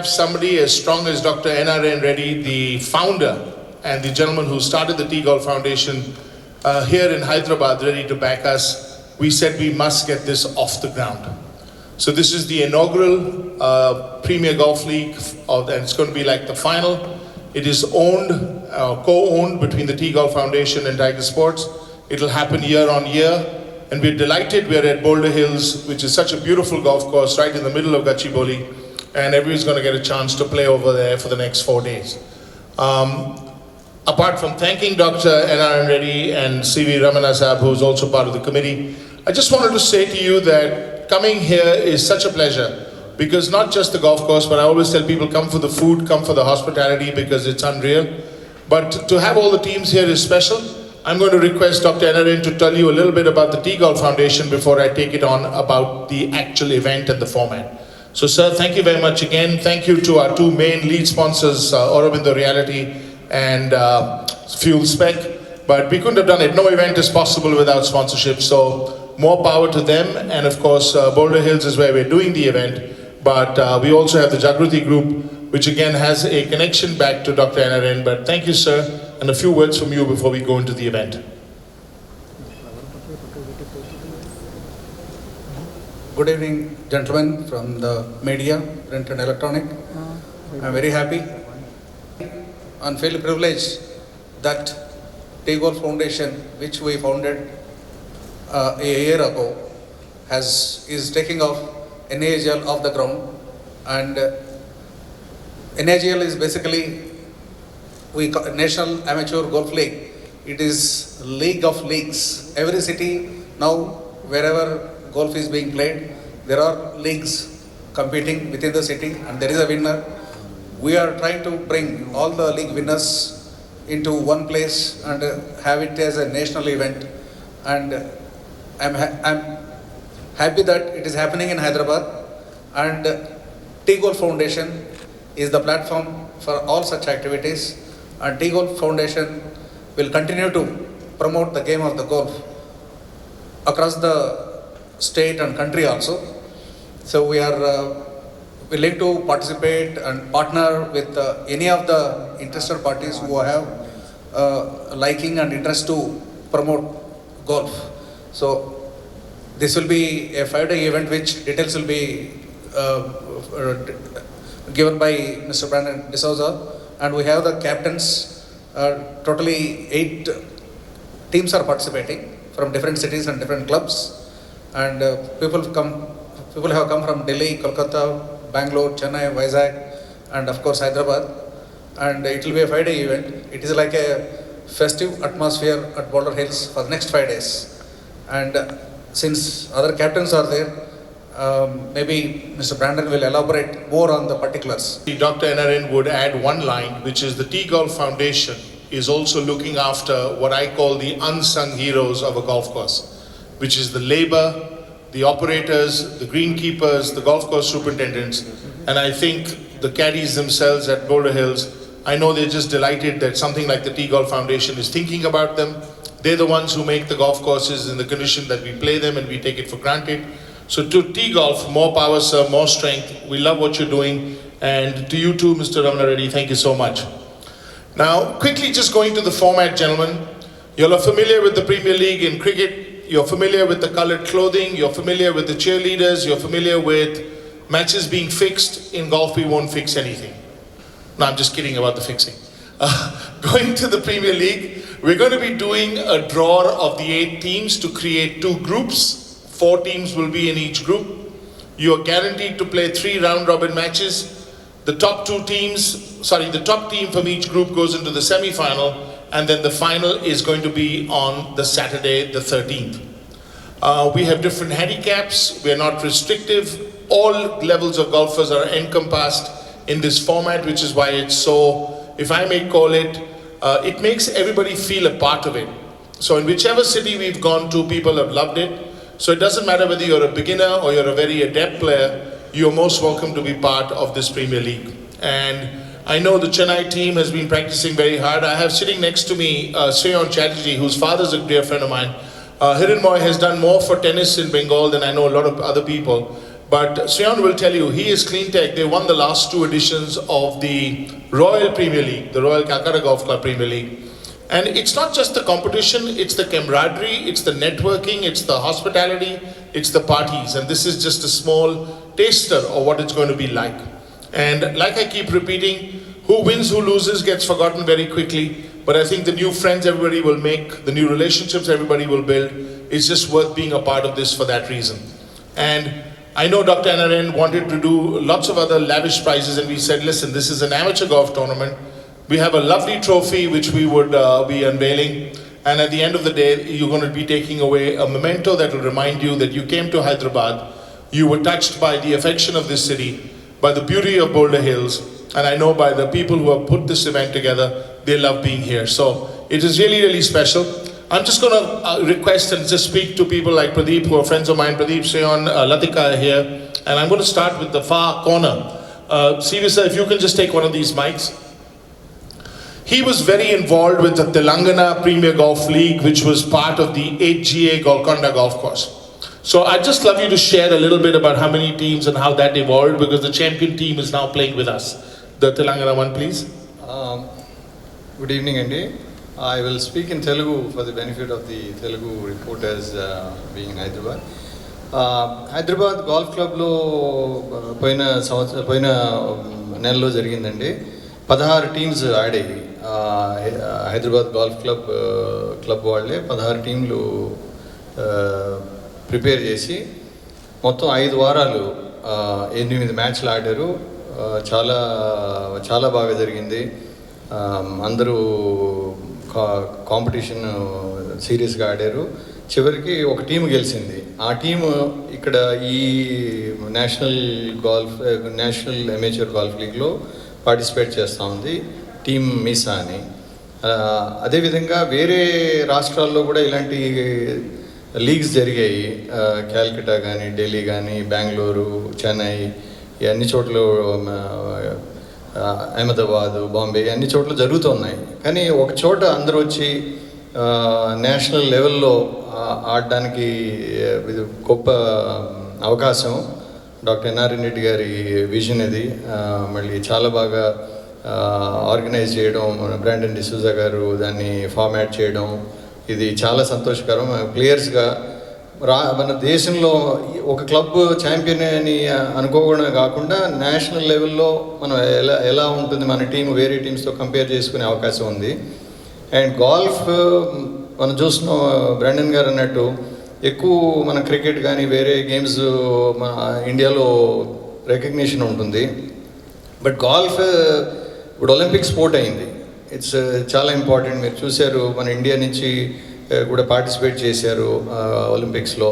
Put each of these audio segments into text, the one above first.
have somebody as strong as Dr. N.R.N. Reddy, the founder and the gentleman who started the Tea Golf Foundation here in Hyderabad, ready to back us, we said we must get this off the ground. So this is the inaugural Premier Golf League, and it's going to be like the final. It is owned, co-owned between the Tea Golf Foundation and Tiger Sports. It'll happen year on year. And we're delighted we're at Boulder Hills, which is such a beautiful golf course right in the middle of Gachibowli. And everyone's going to get a chance to play over there for the next 4 days. Apart from thanking Dr. N.R.N. Reddy and C.V. Ramana Sahab, who's also part of the committee, I just wanted to say to you that coming here is such a pleasure. Because not just the golf course, but I always tell people come for the food, come for the hospitality, because it's unreal. But to have all the teams here is special. I'm going to request Dr. N.R.N. to tell you a little bit about the Tea Golf Foundation before I take it on about the actual event and the format. So sir, thank you very much again. Thank you to our two main lead sponsors, Aurobindo Reality and Fuel Spec. But we couldn't have done it. No event is possible without sponsorship. So more power to them. And of course, Boulder Hills is where we're doing the event. But we also have the Jagruti Group, which again has a connection back to Dr. N.R.N. But thank you, sir, and a few words from you before we go into the event. Good evening, gentlemen from the media, print and electronic. I'm very happy and feel privileged that Tea Golf Foundation, which we founded a year ago, is taking off NAGL off the ground. And NAGL is basically National Amateur Golf League. It is league of leagues. Every city now, wherever golf is being played, there are leagues competing within the city and there is a winner. We are trying to bring all the league winners into one place and have it as a national event. And I'm happy that it is happening in Hyderabad, and Tea Golf Foundation is the platform for all such activities, and Tea Golf Foundation will continue to promote the game of the golf across the state and country also. So we are willing to participate and partner with any of the interested parties who have liking and interest to promote golf. So this will be a 5-day event which details will be given by Mr. Brandon D'Souza, and we have the captains. Totally 8 teams are participating from different cities and different clubs, and people have come from Delhi, Kolkata, Bangalore, Chennai, Vizag, and of course Hyderabad. And it will be a 5-day event. It is like a festive atmosphere at Boulder Hills for the next 5 days. And since other captains are there, maybe Mr. Brandon will elaborate more on the particulars. Dr. N.R.N. would add one line, which is the Tea Golf Foundation is also looking after what I call the unsung heroes of a golf course, which is the labor, the operators, the greenkeepers, the golf course superintendents, and I think the caddies themselves at Boulder Hills. I know they're just delighted that something like the Tea Golf Foundation is thinking about them. They're the ones who make the golf courses in the condition that we play them, and we take it for granted. So to Tea Golf, more power, sir, more strength. We love what you're doing. And to you too, Mr. Ramana Reddy, thank you so much. Now, quickly just going to the format, gentlemen. You're familiar with the Premier League in cricket. You're familiar with the colored clothing. You're familiar with the cheerleaders. You're familiar with matches being fixed. In golf, we won't fix anything. No, I'm just kidding about the fixing. Going to the Premier League, we're going to be doing a draw of the 8 teams to create 2 groups. 4 teams will be in each group. You are guaranteed to play 3 round-robin matches. The top team from each group goes into the semi-final, and then the final is going to be on the Saturday, the 13th. We have different handicaps. We are not restrictive. All levels of golfers are encompassed in this format, which is why it's so, if I may call it, it makes everybody feel a part of it. So in whichever city we've gone to, people have loved it. So it doesn't matter whether you're a beginner or you're a very adept player, you're most welcome to be part of this Premier League. And I know the Chennai team has been practicing very hard. I have sitting next to me Sreyon Chatterjee, whose father's a dear friend of mine. Hiranmoy has done more for tennis in Bengal than I know a lot of other people. But Sriyan will tell you, he is clean tech. They won the last 2 editions of the Royal Premier League, the Royal Calcutta Golf Club Premier League. And it's not just the competition, it's the camaraderie, it's the networking, it's the hospitality, it's the parties. And this is just a small taster of what it's going to be like. And like I keep repeating, who wins, who loses gets forgotten very quickly. But I think the new friends everybody will make, the new relationships everybody will build, is just worth being a part of this for that reason. And I know Dr. NRN wanted to do lots of other lavish prizes, and we said, listen, this is an amateur golf tournament. We have a lovely trophy which we would be unveiling. And at the end of the day, you're going to be taking away a memento that will remind you that you came to Hyderabad, you were touched by the affection of this city, by the beauty of Boulder Hills, and I know by the people who have put this event together, they love being here. So it is really, really special. I'm just going to request and just speak to people like Pradeep, who are friends of mine. Pradeep, Seon, Latika are here. And I'm going to start with the far corner. Sirisa, if you can just take one of these mics. He was very involved with the Telangana Premier Golf League, which was part of the 8GA Golconda Golf Course. So I'd just love you to share a little bit about how many teams and how that evolved, because the champion team is now playing with us. The Telangana one, please. Good evening, Andy. I will speak in Telugu for the benefit of the Telugu reporters being in Hyderabad. Hyderabad golf క్లబ్లో పోయిన నెలలో జరిగిందండి. 16 teams ఆడాయి. Hyderabad golf club వాళ్ళే 16 టీంలు prepare చేసి మొత్తం 5 వారాలు 8 మ్యాచ్లు ఆడారు. చాలా చాలా బాగా జరిగింది. అందరూ కాంపిటీషన్ సీరియస్గా ఆడారు. చివరికి ఒక టీం గెలిచింది. ఆ టీము ఇక్కడ ఈ నేషనల్ అమేచర్ గోల్ఫ్ లీగ్లో పార్టిసిపేట్ చేస్తూ ఉంది, టీమ్ మీసా అని. అదేవిధంగా వేరే రాష్ట్రాల్లో కూడా ఇలాంటి లీగ్స్ జరిగాయి. క్యాల్కటా కానీ, ఢిల్లీ కానీ, బెంగళూరు, చెన్నై, అన్ని చోట్ల, అహ్మదాబాద్, బాంబే, అన్ని చోట్ల జరుగుతున్నాయి. కానీ ఒక చోట అందరూ వచ్చి నేషనల్ లెవెల్లో ఆడడానికి ఇది గొప్ప అవకాశం. డాక్టర్ ఎన్ఆర్ఎన్ రెడ్డి గారి విజన్ ఇది. మళ్ళీ చాలా బాగా ఆర్గనైజ్ చేయడం, బ్రాండన్ డిసూజా గారు దాన్ని ఫార్మాట్ చేయడం, ఇది చాలా సంతోషకరం. ప్లేయర్స్గా మన దేశంలో ఒక క్లబ్ ఛాంపియన్ అని అనుకోవడమే కాకుండా నేషనల్ లెవెల్లో మనం ఎలా ఉంటుంది మన టీం వేరే టీమ్స్తో కంపేర్ చేసుకునే అవకాశం ఉంది. అండ్ గోల్ఫ్ మనం చూస్తున్నాం, బ్రాండన్ గారు అన్నట్టు ఎక్కువ మన క్రికెట్ కానీ వేరే గేమ్స్ మన ఇండియాలో రికగ్నిషన్ ఉంటుంది. బట్ గోల్ఫ్ ఇప్పుడు ఒలింపిక్ స్పోర్ట్ అయింది. ఇట్స్ చాలా ఇంపార్టెంట్. మీరు చూశారు, మన ఇండియా నుంచి కూడా పార్టిసిపేట్ చేశారు ఒలింపిక్స్లో,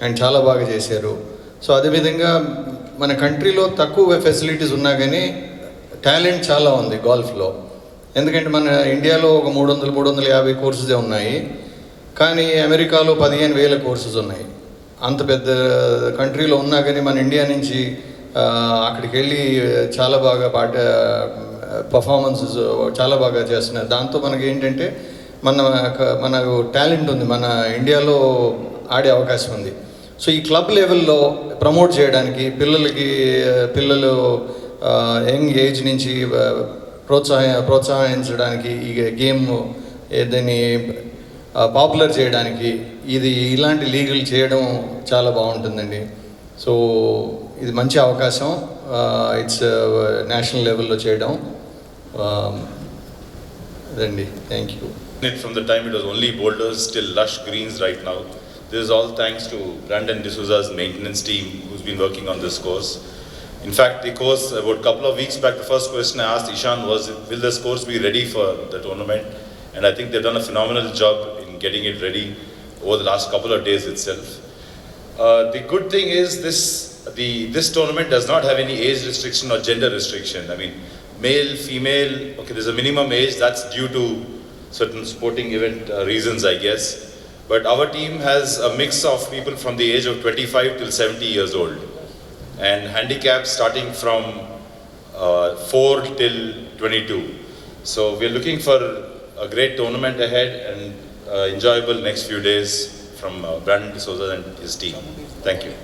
అండ్ చాలా బాగా చేశారు. సో అదేవిధంగా మన కంట్రీలో తక్కువ ఫెసిలిటీస్ ఉన్నా కానీ టాలెంట్ చాలా ఉంది గోల్ఫ్లో. ఎందుకంటే మన ఇండియాలో ఒక 300-350 కోర్సెసే ఉన్నాయి, కానీ అమెరికాలో 15,000 కోర్సెస్ ఉన్నాయి. అంత పెద్ద కంట్రీలో ఉన్నా కానీ మన ఇండియా నుంచి అక్కడికి వెళ్ళి చాలా బాగా పర్ఫార్మెన్సెస్ చాలా బాగా చేస్తున్నారు. దాంతో మనకి ఏంటంటే మనకు టాలెంట్ ఉంది, మన ఇండియాలో ఆడే అవకాశం ఉంది. సో ఈ క్లబ్ లెవెల్లో ప్రమోట్ చేయడానికి పిల్లలు యంగ్ ఏజ్ నుంచి ప్రోత్సహించడానికి, ఈ గేమ్ దీన్ని పాపులర్ చేయడానికి ఇలాంటి లీగల్ చేయడం చాలా బాగుంటుందండి. సో ఇది మంచి అవకాశం. ఇట్స్ నేషనల్ లెవెల్లో చేయడం. అదండి. Thank you. From the time it was only boulders till lush greens right now. This is all thanks to Brandon D'Souza's maintenance team who's been working on this course. In fact, the course, about a couple of weeks back, the first question I asked Ishan was, will this course be ready for the tournament? And I think they've done a phenomenal job in getting it ready over the last couple of days itself. The good thing is this tournament does not have any age restriction or gender restriction. I mean, male, female, okay, there's a minimum age that's due to certain sporting event reasons, I guess. But our team has a mix of people from the age of 25 till 70 years old. And handicaps starting from 4 till 22. So we're looking for a great tournament ahead and enjoyable next few days from Brandon D'Souza and his team. Thank you.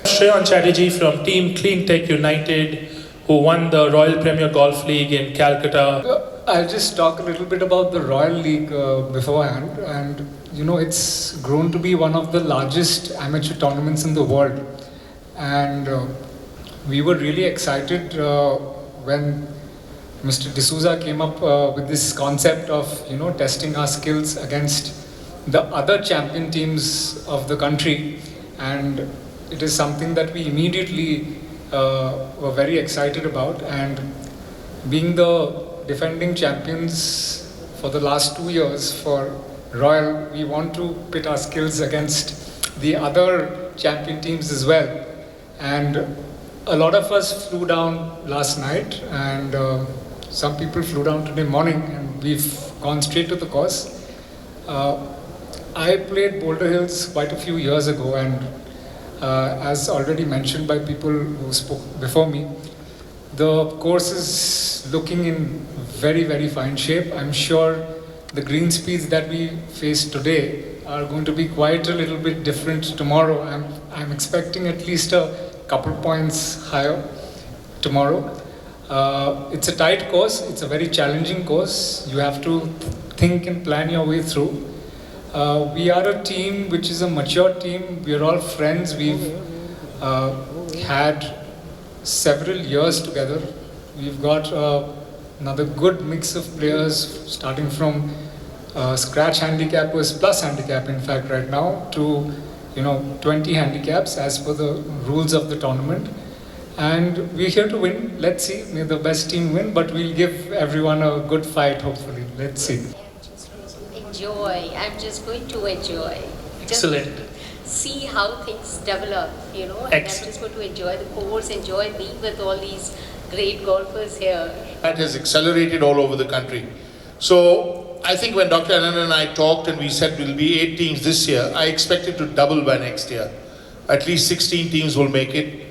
Shreyan Chatterjee from Team Clean Tech United, who won the Royal Premier Golf League in Calcutta. I'll just talk a little bit about the Royal League beforehand. And you know, it's grown to be one of the largest amateur tournaments in the world. And we were really excited when Mr. D'Souza came up with this concept of, you know, testing our skills against the other champion teams of the country. And it is something that we immediately were very excited about. And being the defending champions for the last 2 years for Royal, we want to pit our skills against the other champion teams as well. And a lot of us flew down last night, and some people flew down today morning, and we've gone straight to the course. I played Boulder Hills quite a few years ago, and as already mentioned by people who spoke before me, the course is looking in very, very fine shape. I'm sure the green speeds that we face today are going to be quite a little bit different tomorrow. I'm expecting at least a couple points higher tomorrow. It's a tight course. It's a very challenging course. You have to think and plan your way through. We are a team which is a mature team. We're all friends. We've had several years together. We've got another good mix of players, starting from scratch handicappers plus handicap, in fact, right now, to 20 handicaps as per the rules of the tournament. And we're here to win. Let's see, may the best team win, but we'll give everyone a good fight, hopefully. Let's see. I'm just going to enjoy. Excellent. Just see how things develop, and I'm just going to enjoy the course, enjoy being with all these great golfers here. That has accelerated all over the country. So I think when Dr. Anand and I talked and we said we'll be 8 teams this year, I expect it to double by next year. At least 16 teams will make it.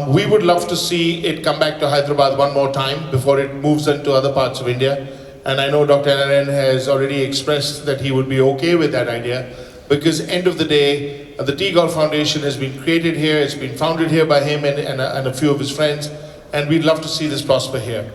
We would love to see it come back to Hyderabad one more time before it moves into other parts of India. And I know Dr. Anand has already expressed that he would be okay with that idea, because end of the day, the T Golf Foundation has been created here, it's been founded here by him and a few of his friends, and we'd love to see this prosper here.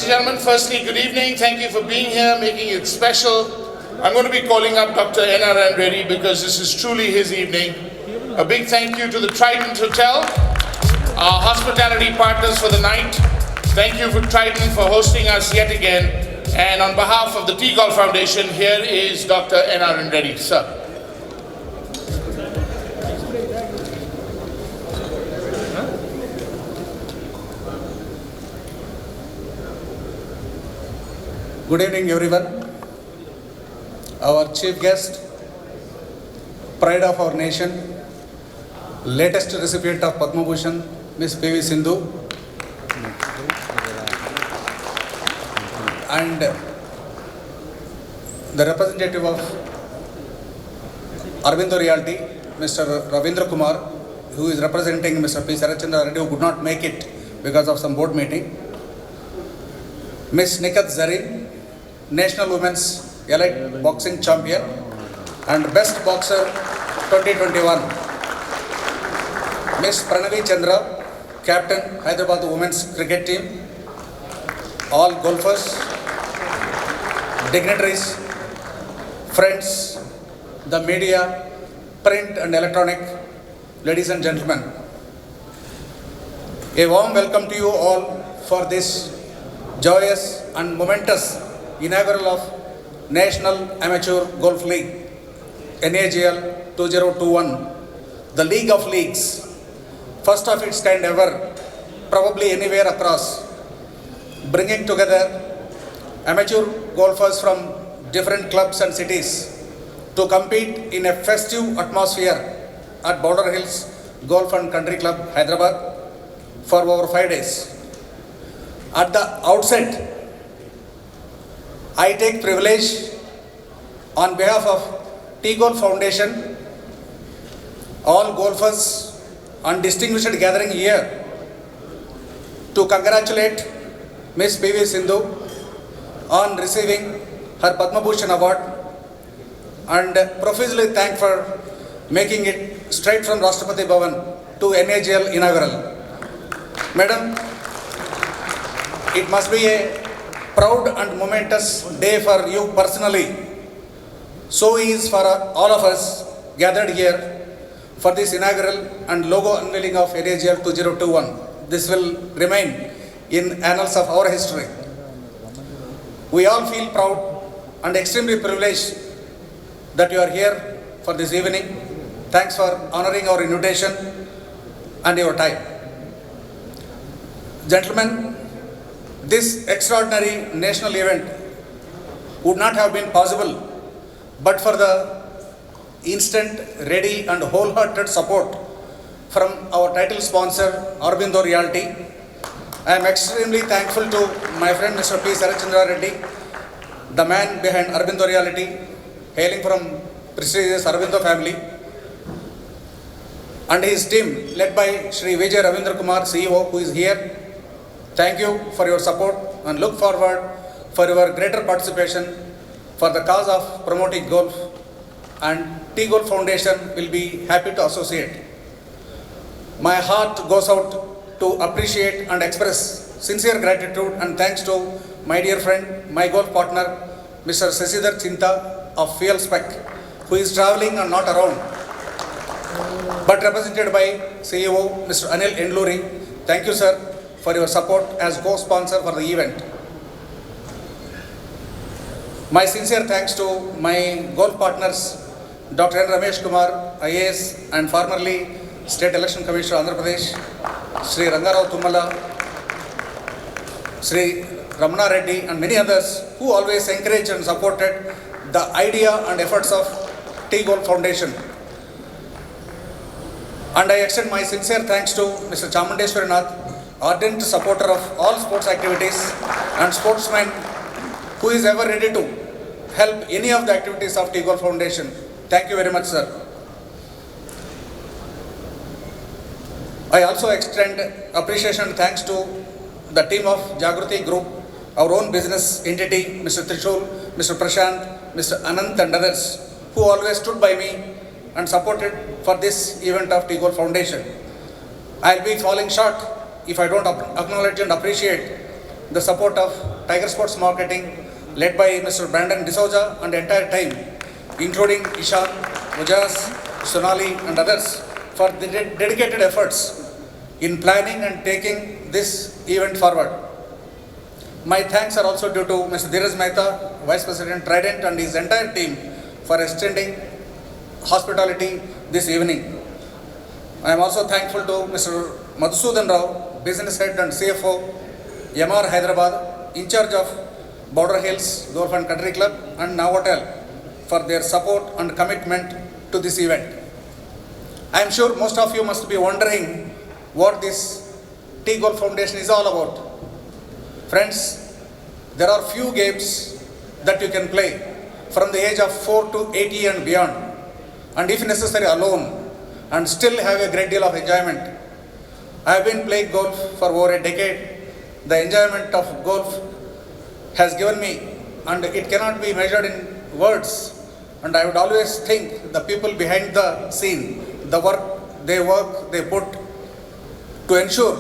Gentlemen, firstly, good evening. Thank you for being here, making it special. I'm going to be calling up Dr. N.R. Reddy because this is truly his evening. A big thank you to the Trident Hotel, our hospitality partners for the night. Thank you for Trident for hosting us yet again. And on behalf of the T Golf Foundation, here is Dr. N.R. Reddy. Sir. Good evening, everyone. Our chief guest, pride of our nation, latest recipient of Padma Bhushan, Ms. P.V. Sindhu, and the representative of Aurobindo Realty, Mr. Ravindra Kumar, who is representing Mr. P. Sarachandra Reddy, who could not make it because of some board meeting. Ms. Nikat Zareen, National Women's Elite Boxing Champion and Best Boxer 2021. Ms. Pranavi Chandra, Captain, Hyderabad Women's Cricket Team. All golfers, dignitaries, friends, the media, print and electronic, ladies and gentlemen. A warm welcome to you all for this joyous and momentous inaugural of National Amateur Golf League, NAGL 2021, the League of Leagues, first of its kind ever, probably anywhere across, bringing together amateur golfers from different clubs and cities to compete in a festive atmosphere at Border Hills Golf and Country Club, Hyderabad for over 5 days. At the outset, I take privilege on behalf of Tea Golf Foundation, all golfers and distinguished gathering here to congratulate Miss PV Sindhu on receiving her Padma Bhushan Award and profusely thank for making it straight from Rashtrapati Bhavan to NAGL inaugural. Madam, it must be a proud and momentous day for you personally. So is for all of us gathered here for this inaugural and logo unveiling of NAGL 2021. This will remain in annals of our history. We all feel proud and extremely privileged that you are here for this evening. Thanks for honoring our invitation and your time. Gentlemen, this extraordinary national event would not have been possible but for the instant, ready and wholehearted support from our title sponsor, Aurobindo Realty. I am extremely thankful to my friend Mr. P. Sarachandra Reddy, the man behind Aurobindo Realty, hailing from prestigious Aurobindo family, and his team led by Shri Vijay Ravindra Kumar, CEO, who is here. Thank you for your support and look forward for your greater participation for the cause of promoting golf, and Tea Golf Foundation will be happy to associate. My heart goes out to appreciate and express sincere gratitude and thanks to my dear friend, my golf partner, Mr. Sasidhar Chinta of Fuel Spec, who is traveling and not around, but represented by CEO Mr. Anil Endluri. Thank you, sir, for your support as co-sponsor for the event. My sincere thanks to my golf partners, Dr. N. Ramesh Kumar, IAS and formerly State Election Commissioner, Andhra Pradesh, Sri Rangarao Tumala, Sri Ramana Reddy and many others who always encouraged and supported the idea and efforts of Tea Golf Foundation. And I extend my sincere thanks to Mr. Chamundeshwari Nath, ardent supporter of all sports activities and sportsman who is ever ready to help any of the activities of Tea Golf Foundation. Thank you very much, sir. I also extend appreciation and thanks to the team of Jagruti Group, our own business entity, Mr. Trishul, Mr. Prashant, Mr. Anant and others who always stood by me and supported for this event of Tea Golf Foundation. I'll be falling short if I don't acknowledge and appreciate the support of Tiger Sports Marketing led by Mr. Brandon D'Souza and the entire team, including Ishan, Mujaz, Sonali and others for the dedicated efforts in planning and taking this event forward. My thanks are also due to Mr. Dheeraj Mehta, Vice President Trident and his entire team for extending hospitality this evening. I am also thankful to Mr. Madhusudan Rao, Business Head and CFO, MR Hyderabad, in charge of Border Hills Golf and Country Club and Novotel for their support and commitment to this event. I am sure most of you must be wondering what this Tea Golf Foundation is all about. Friends, there are few games that you can play from the age of 4 to 80 and beyond, and if necessary alone, and still have a great deal of enjoyment. I have been playing golf for over a decade. The enjoyment of golf has given me, and it cannot be measured in words. And I would always think the people behind the scene, the work, they put to ensure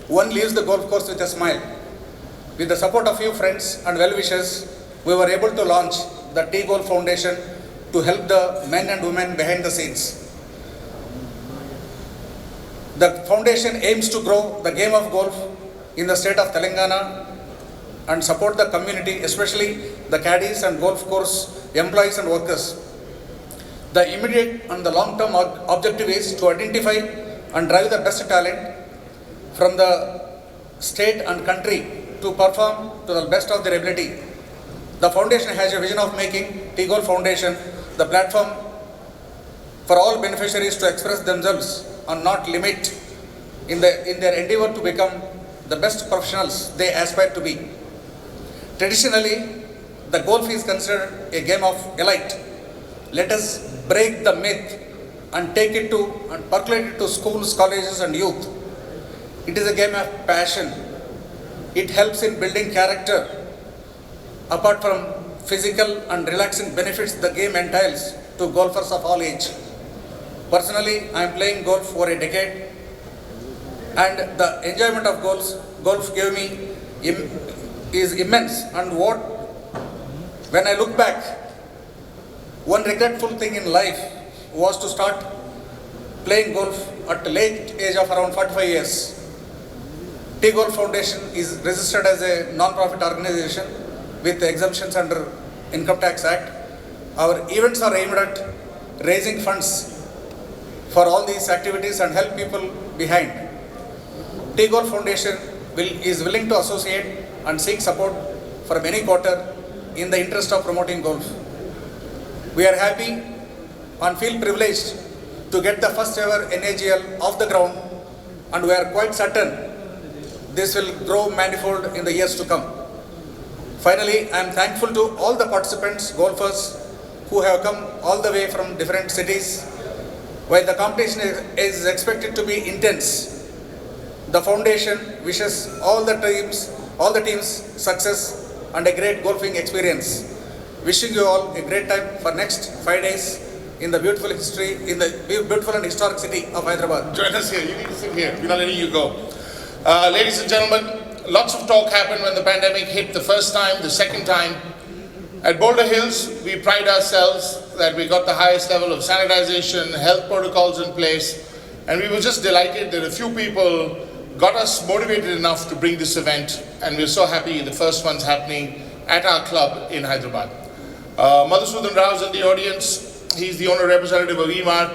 one leaves the golf course with a smile. With the support of few friends and well-wishers, we were able to launch the Tea Golf Foundation to help the men and women behind the scenes. The foundation aims to grow the game of golf in the state of Telangana and support the community, especially the caddies and golf course employees and workers. The immediate and the long-term objective is to identify and drive the best talent from the state and country to perform to the best of their ability. The foundation has a vision of making Tea Golf Foundation the platform for all beneficiaries to express themselves and not limit in their endeavor to become the best professionals they aspire to be. Traditionally, the golf is considered a game of elite. Let us break the myth and take it to and percolate it to schools, colleges and youth. It is a game of passion. It helps in building character. Apart from physical and relaxing benefits the game entails to golfers of all age. Personally, I am playing golf for a decade, and the enjoyment of golf gave me is immense. And when I look back, one regretful thing in life was to start playing golf at the late age of around 45 years. T Golf Foundation is registered as a non-profit organization with exemptions under Income Tax Act. Our events are aimed at raising funds for all these activities and help people behind. T Golf Foundation is willing to associate and seek support from any quarter in the interest of promoting golf. We are happy and feel privileged to get the first ever NAGL off the ground, and we are quite certain this will grow manifold in the years to come. Finally, I am thankful to all the participants, golfers who have come all the way from different cities. While the competition is expected to be intense, the foundation wishes all the teams success and a great golfing experience. Wishing you all a great time for next 5 days in the beautiful and historic city of Hyderabad. Join us here. You need to sit here. We're not letting you go. Ladies and gentlemen, lots of talk happened when the pandemic hit the first time, the second time. At Boulder Hills, we pride ourselves that we got the highest level of sanitization, health protocols in place, and we were just delighted that a few people got us motivated enough to bring this event, and we're so happy the first one's happening at our club in Hyderabad. Madhusudan Rao's in the audience. He's the owner representative of EMART.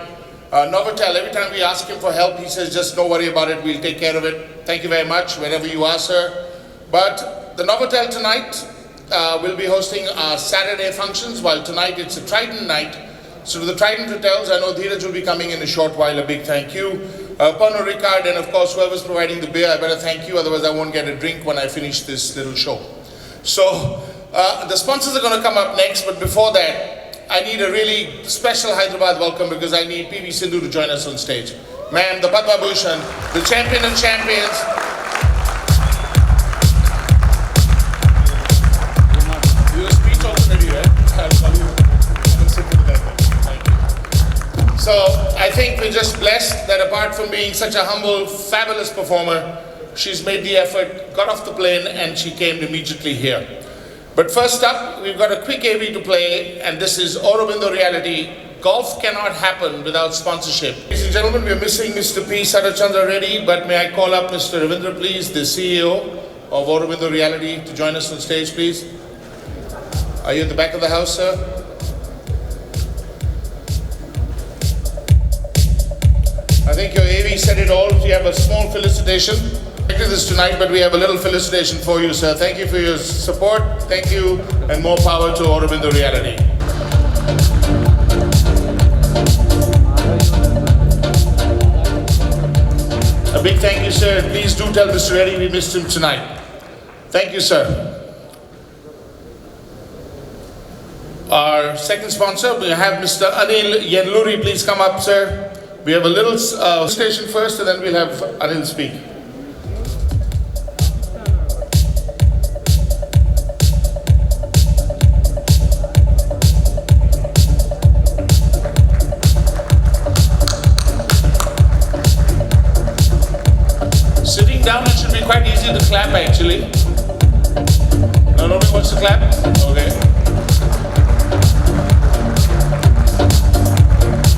Novotel, every time we ask him for help, he says, just don't worry about it, we'll take care of it. Thank you very much, wherever you are, sir. But the Novotel tonight will be hosting our Saturday functions, while tonight it's a Trident night. So to the Trident Hotels, I know Dheeraj will be coming in a short while, a big thank you. Pano Ricard, and of course whoever's providing the beer, I better thank you, otherwise I won't get a drink when I finish this little show. So the sponsors are going to come up next, but before that, I need a really special Hyderabad welcome because I need PV Sindhu to join us on stage. Ma'am, the Padma Bhushan, the champion of champions. You have speech already, right? I'll call you. Come and sit with that. Thank you. So I think we're just blessed that apart from being such a humble, fabulous performer, she's made the effort, got off the plane, and she came immediately here. But first up, we've got a quick AV to play, and this is Aurobindo Reality. Golf cannot happen without sponsorship. Ladies and gentlemen, we're missing Mr. P. Sarachandra Reddy, but may I call up Mr. Ravindra, please, the CEO of Aurobindo Reality, to join us on stage, please. Are you at the back of the house, sir? I think your AV said it all. You have a small felicitation. I did this tonight, but we have a little felicitation for you, sir. Thank you for your support. Thank you, and more power to Aurobindo Reality. A big thank you, sir. Please do tell Mr. Reddy we missed him tonight. Thank you, sir. Our second sponsor, we have Mr. Anil Yenluri. Please come up, sir. We have a little station first, and then we'll have Anil speak. Sitting down, it should be quite easy to clap, actually. No, nobody wants to clap? Okay.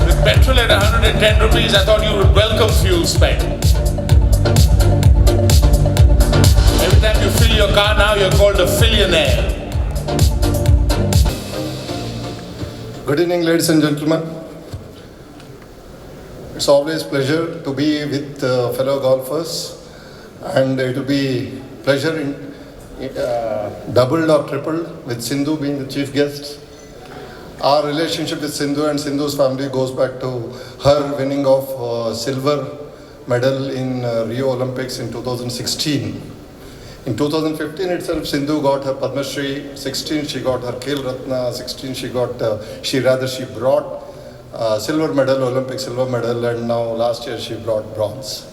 With petrol at 110 rupees, I thought you would welcome fuel spec. Every time you fill your car now, you're called a fillionaire. Good evening, ladies and gentlemen. It's always a pleasure to be with fellow golfers, and it will be pleasure in doubled or tripled with Sindhu being the chief guest. Our relationship with Sindhu and Sindhu's family goes back to her winning of silver medal in Rio Olympics in 2016. In 2015 itself, Sindhu got her Padma Shri, 16 she got her Khel Ratna, 16 she got, she brought silver medal, Olympic silver medal, and now last year she brought bronze.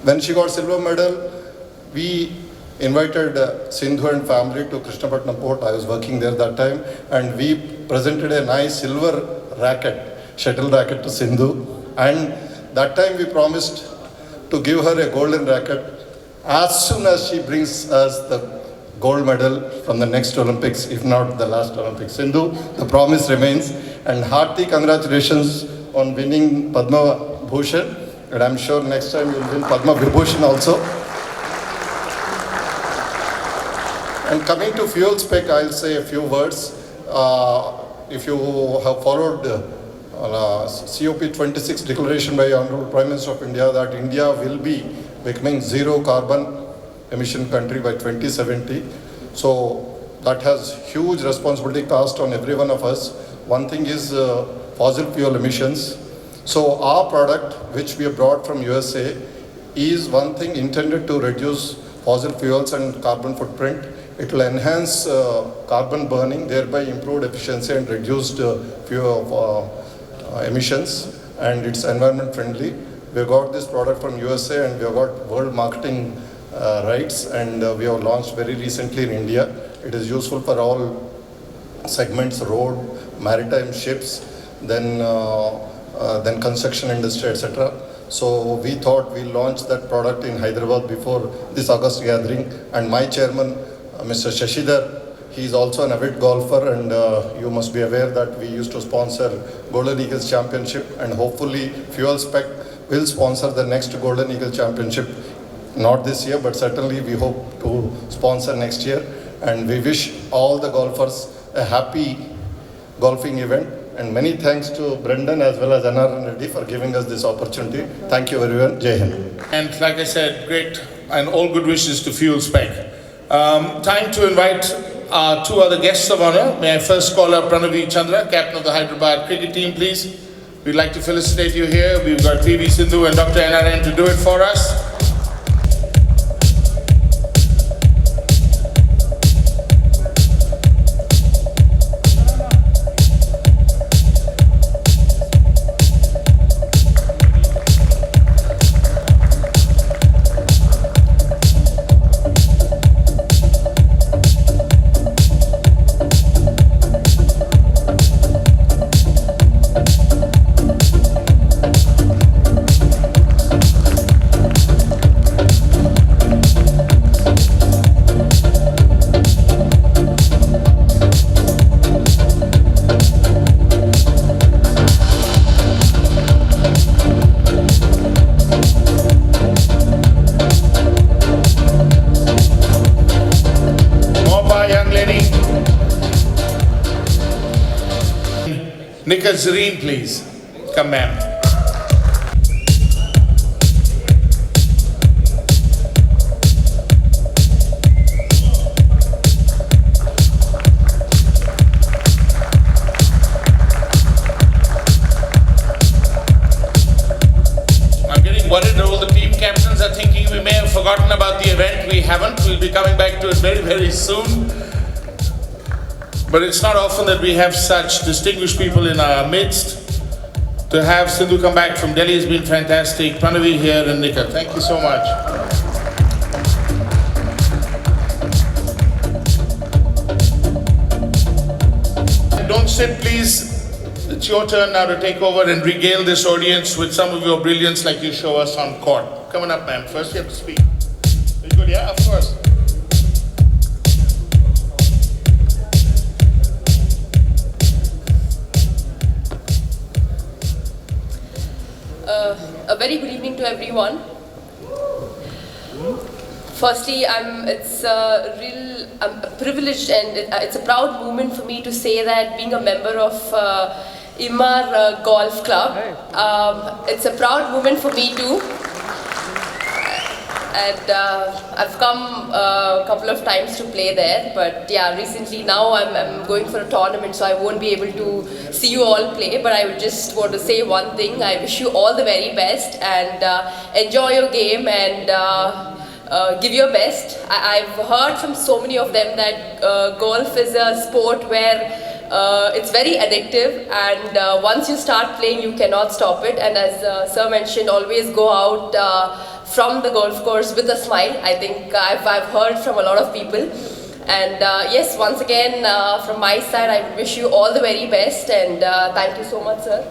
When she got silver medal, we invited Sindhu and family to Krishnapatnam port. I was working there that time, and we presented a nice silver racket, shuttle racket to Sindhu, and that time we promised to give her a golden racket as soon as she brings us the gold medal from the next Olympics, if not the last Olympics. Sindhu, the promise remains, and hearty congratulations on winning Padma Bhushan, and I'm sure next time you'll win Padma Vibhushan also. And coming to fuel spec, I'll say a few words. If you have followed COP26 declaration by Honorable Prime Minister of India that India will be becoming zero carbon emission country by 2070. So that has huge responsibility cast on every one of us. One thing is fossil fuel emissions. So our product, which we have brought from USA, is one thing intended to reduce fossil fuels and carbon footprint. It will enhance carbon burning, thereby improved efficiency and reduced fuel emissions, and it's environment friendly. We got this product from USA and we have got world marketing rights, and we have launched very recently in India. It is useful for all segments, road, maritime, ships, then construction industry, etc. So we thought we'll launch that product in Hyderabad before this August gathering, and my chairman, Mr. Shashidhar, he is also an avid golfer, and you must be aware that we used to sponsor Golden Eagles Championship, and hopefully Fuel Spec will sponsor the next Golden Eagle Championship, not this year, but certainly we hope to sponsor next year. And we wish all the golfers a happy golfing event. And many thanks to Brendan as well as Anaran Reddy for giving us this opportunity. Thank you everyone. Jai Hind. And like I said, great and all good wishes to Fuel Spec. Time to invite our two other guests of honor. May I first call up Pranavi Chandra, captain of the Hyderabad cricket team, please. We'd like to felicitate you here. We've got PV Sindhu and Dr. NRN to do it for us. Nika Zareen, please. Come, ma'am. I'm getting worried that all the team captains are thinking we may have forgotten about the event. We haven't. We'll be coming back to it very, very soon. But it's not often that we have such distinguished people in our midst. To have Sindhu come back from Delhi has been fantastic. Pranavi here and Nika, thank you so much. Don't sit, please. It's your turn now to take over and regale this audience with some of your brilliance like you show us on court. Come on up, ma'am. First you have to speak. Are you good? Yeah, of course. A very good evening to everyone. Firstly, it's a real privilege and it's a proud moment for me to say that being a member of Emaar Golf Club, it's a proud moment for me too. and I've come a couple of times to play there. But yeah, recently now I'm going for a tournament, so I won't be able to see you all play. But I would just want to say one thing: I wish you all the very best, and enjoy your game and give your best. I've heard from so many of them that golf is a sport where it's very addictive, and once you start playing, you cannot stop it. And as Sir mentioned, always go out from the golf course with a smile. I think I've heard from a lot of people. And yes, once again, from my side, I wish you all the very best, and thank you so much, sir,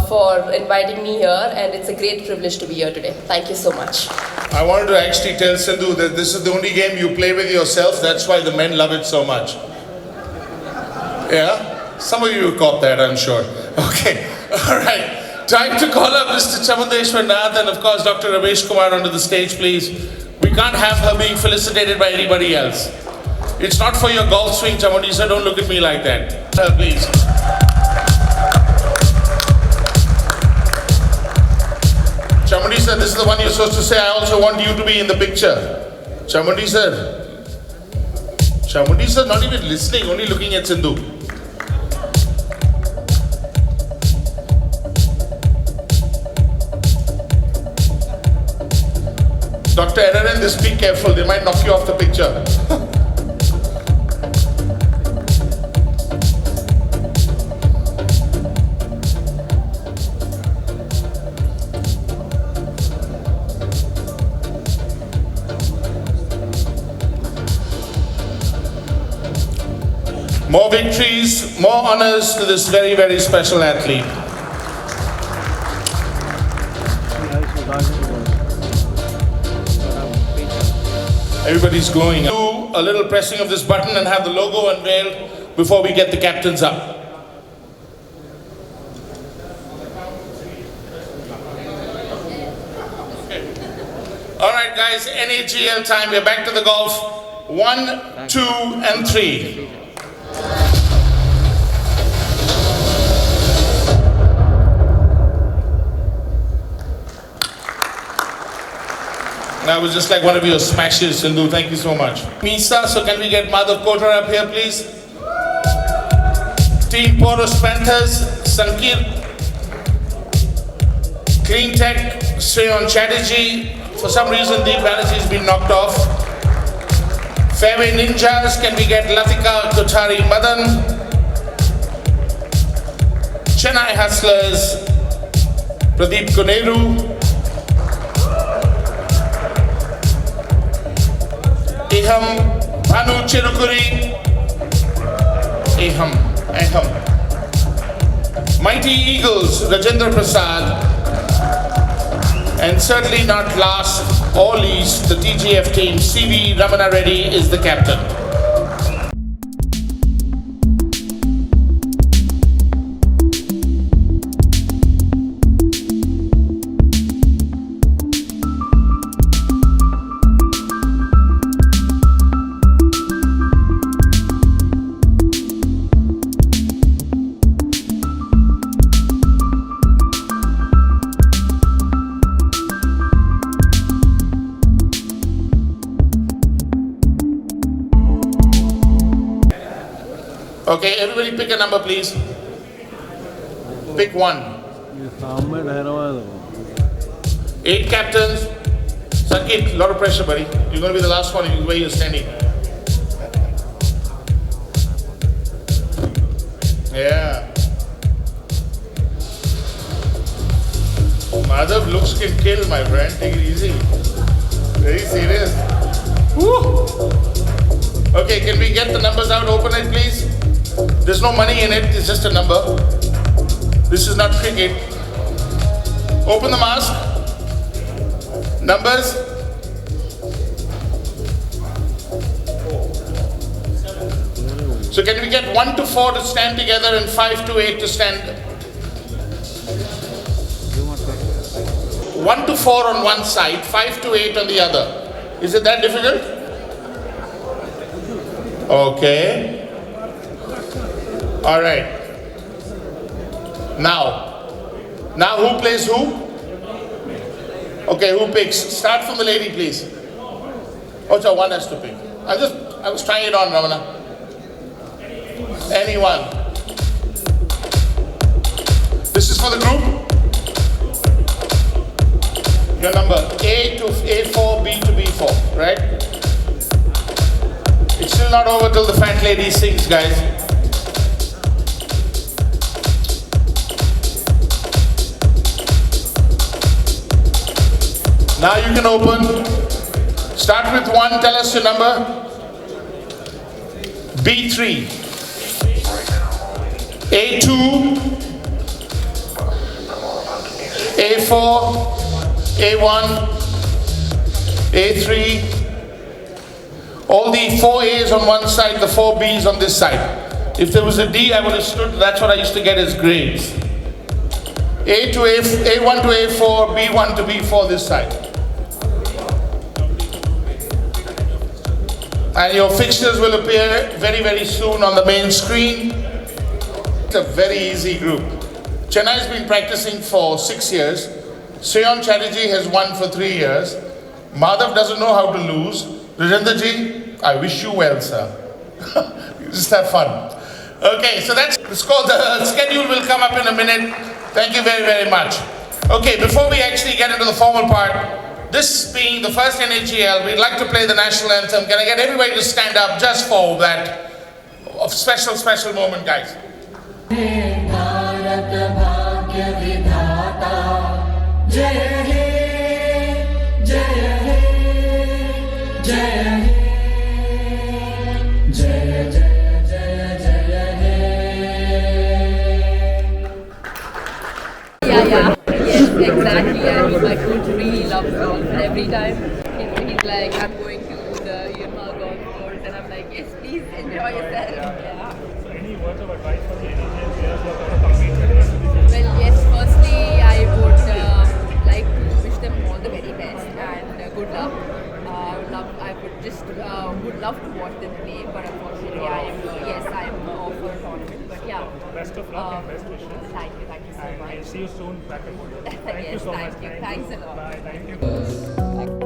for inviting me here. And it's a great privilege to be here today. Thank you so much. I wanted to actually tell Sindhu that this is the only game you play with yourself. That's why the men love it so much. Yeah? Some of you caught that, I'm sure. Okay. All right. Time to call up Mr. Chamundeshwar Nath and of course Dr. Ramesh Kumar onto the stage, please. We can't have her being felicitated by anybody else. It's not for your golf swing, Chamundi, so don't look at me like that. Please. Chamundi sir, this is the one you're supposed to say, I also want you to be in the picture. Chamundi sir. Chamundi sir not even listening, only looking at Sindhu. Dr. Aaron, just be careful, they might knock you off the picture. More victories, more honors to this very, very special athlete. Everybody's going. Do a little pressing of this button and have the logo unveiled before we get the captains up. All right, guys, NAGL time. We're back to the golf. 1, 2, and 3. That was just like one of your smashes, Sindhu. Thank you so much. Misa, so can we get Madhav Kotar up here, please? Team Porus Panthers, Sankir. Clean Tech, Sreyon Chatterjee. For some reason, Deep Banerjee has been knocked off. Fairway Ninjas, can we get Latika Kothari Madan? Chennai Hustlers, Pradeep Koneru. Eham, Bhanu Chirukuri, Eham. Mighty Eagles, Rajendra Prasad, and certainly not last or least, the TGF team, CV Ramana Reddy is the captain. Okay, everybody pick a number, please. Pick one. 8 captains. Sankit, a lot of pressure, buddy. You're going to be the last one where you're standing. Yeah. Madhav, looks can kill, my friend. Take it easy. Very serious. Woo! Okay, can we get the numbers out? Open it, please. There's no money in it, it's just a number. This is not cricket. Open the mask. Numbers. So can we get 1 to 4 to stand together and 5 to 8 to stand? 1 to 4 on one side, 5 to 8 on the other. Is it that difficult? Okay. All right. Now who plays who? Okay, who picks? Start from the lady, please. Oh, so one has to pick. I was trying it on, Ramana. Anyone? This is for the group. Your number A to A4, B to B4, right? It's still not over till the fat lady sings, guys. Now you can open. Start with 1, tell us your number. B3. A2. A4. A1. A3. All the 4 A's on one side, the 4 B's on this side. If there was a D, I would have stood, that's what I used to get as grades. A1 to A4, B1 to B4 this side. And your fixtures will appear very, very soon on the main screen. It's a very easy group. Chennai's been practicing for 6 years. Sriyan Chatterjee has won for 3 years. Madhav doesn't know how to lose. Rajendraji, I wish you well, sir. You just have fun. Okay, so that's the score. The schedule will come up in a minute. Thank you very, very much. Okay, before we actually get into the formal part, this being the first NHGL, we'd like to play the national anthem. Can I get everybody to stand up just for that special moment, guys? Yeah. Yes, exactly. And my coach really loves golf. And every time, he's like, I'm going to the Yamaha golf course, and I'm like, yes, please enjoy yourself. Yeah. So any words of advice for the NHGL players who are going to compete? Well, yes, firstly, I would like to wish them all the very best and good luck. Would love to watch them play, but unfortunately, I am off for a tournament. But yeah. Best of luck and best wishes. Thank you so much. I'll see you soon back at home. Thank you so much. Thanks a lot. Bye. Thank you.